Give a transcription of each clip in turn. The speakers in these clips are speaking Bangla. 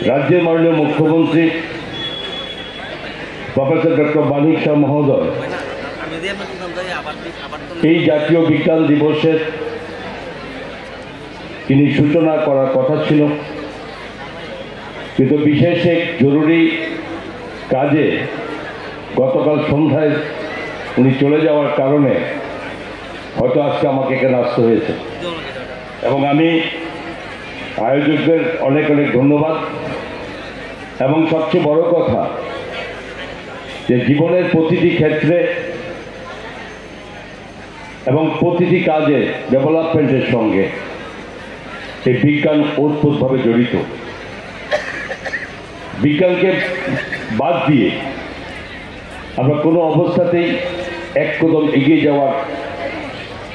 राज्य माननीय मुख्यमंत्री प्रोफेसर डॉक्टर मानिक शाह महोदय जातीय विज्ञान दिवसेर सूचना करार कथा छिलो किन्तु विशेष एक जरूरी काजे गतकाल सन्ध्याय उनी चले जावार कारणे हयतो आजके आमाके एखाने आसते हयेछे एबं आमी आयोजकदेर अनेक अनेक धन्यवाद एवं सबचेये बड़ कथा जे जीवनेर प्रतिटी क्षेत्रे एवं प्रतिटी काजे डेभेलपमेंटेर संगे ये विज्ञान ओतप्रोतभावे जड़ित विज्ञान के बाद दिए आमरा कोनो अवस्थातेई एक कदम एगिए जाওয়ার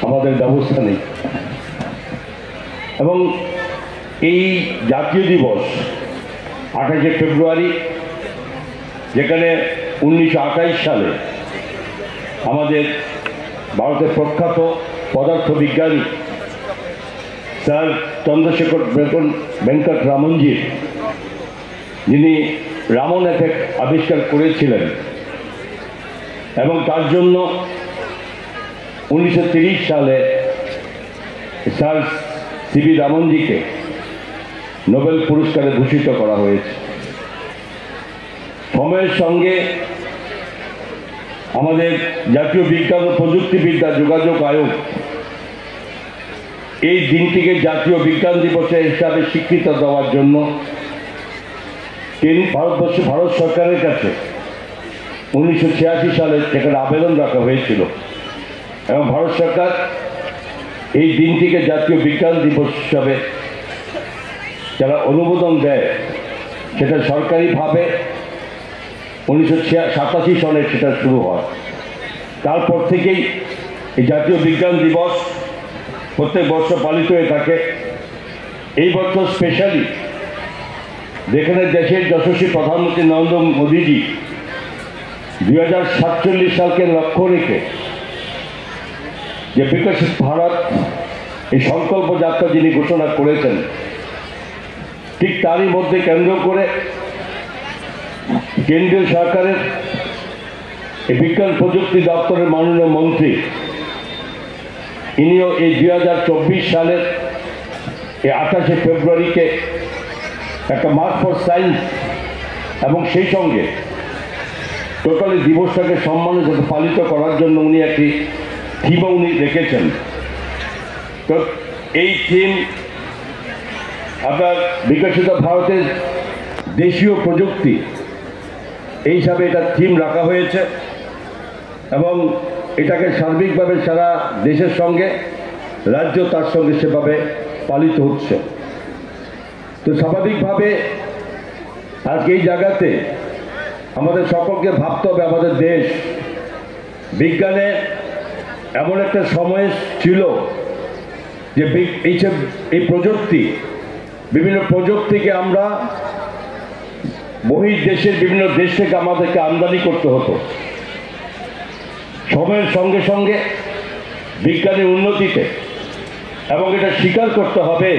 आमादेर व्यवस्था नेই एवं এই জাতীয় দিবস 28 ফেব্রুয়ারি যেখানে 1928 সালে আমাদের ভারতের প্রখ্যাত পদার্থবিজ্ঞানী স্যার চন্দ্রশেখর ভেঙ্কট রামনজি যিনি রামন এফেক্ট আবিষ্কার করেছিলেন এবং তার জন্য 1930 সালে স্যার सीवी रामन जी के নোবেল पुरस्कारे भूषित करा হয়েছে সময়ের সঙ্গে আমাদের জাতীয় বিজ্ঞান ও প্রযুক্তিবিদ্যা যোগাযোগ আয়োগ এই দিনটিকে জাতীয় বিজ্ঞান দিবসের হিসাবে স্বীকৃতি দেওয়ার জন্য ভারত সরকারের কাছে 1986 সালে সেখানে আবেদন রাখা হয়েছিল এবং ভারত সরকার এই দিনটিকে জাতীয় বিজ্ঞান দিবস হিসাবে যারা অনুমোদন দেয় সেটা সরকারিভাবে 1987 সালে সেটা শুরু হয় তারপর থেকেই এই জাতীয় বিজ্ঞান দিবস প্রত্যেক বছর পালিত হয়ে থাকে এই বছর স্পেশালি যেখানে দেশের যশস্বী প্রধানমন্ত্রী নরেন্দ্র মোদীজি 2047 সালকে লক্ষ্য রেখে যে বিকশিত ভারত এই সংকল্প যাত্রা যিনি ঘোষণা করেছেন ঠিক তারই মধ্যে কেন্দ্র করে কেন্দ্রীয় সরকারের এই বিজ্ঞান প্রযুক্তি দপ্তরের মাননীয় মন্ত্রী ইনিও এই 2024 সালের এই 28 ফেব্রুয়ারিকে একটা মার্ক ফর সায়েন্স এবং সেই সঙ্গে টোটালি দিবসটাকে সম্মানের সাথে পালিত করার জন্য উনি একটি থিমও উনি রেখেছেন তো এই থিম আপনার বিকশিত ভারতের দেশীয় প্রযুক্তি এই হিসাবে এটা থিম রাখা হয়েছে এবং এটাকে সার্বিকভাবে সারা দেশের সঙ্গে রাজ্য তার সঙ্গে সেভাবে পালিত হচ্ছে তো স্বাভাবিকভাবে আজকে এই জায়গাতে আমাদের সকলকে ভাবতে হবে আমাদের দেশ বিজ্ঞানে এমন একটা সময় ছিল যে এই প্রযুক্তি বিভিন্ন প্রযুক্তিকে আমরা বহির্দেশের বিভিন্ন দেশ থেকে আমাদেরকে আমদানি করতে হতো সময়ের সঙ্গে সঙ্গে বিজ্ঞানের উন্নতিতে এবং এটা স্বীকার করতে হবে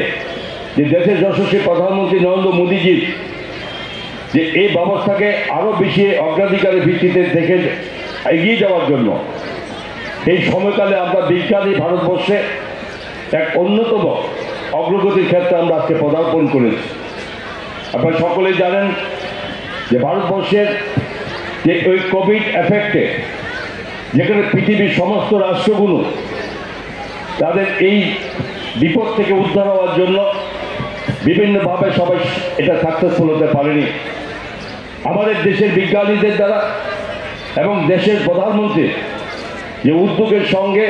যে দেশের যশস্বী প্রধানমন্ত্রী নরেন্দ্র মোদীজি যে এই ব্যবস্থাকে আরও বেশি অগ্রাধিকারের ভিত্তিতে দেখে এগিয়ে যাওয়ার জন্য এই সময়কালে আমরা বিজ্ঞানী ভারতবর্ষে এক অন্যতম অগ্রগতির ক্ষেত্রে আমরা আজকে পদার্পণ করেছি আপনারা সকলেই জানেন যে ভারতবর্ষের যে ওই কোভিড এফেক্টে যেখানে পৃথিবীর সমস্ত রাষ্ট্রগুলো তাদের এই বিপদ থেকে উদ্ধার হওয়ার জন্য বিভিন্নভাবে সবাই এটা সাকসেসফুল হতে পারেনি আমাদের দেশের বিজ্ঞানীদের দ্বারা এবং দেশের প্রধানমন্ত্রীর যে উদ্যোগের সঙ্গে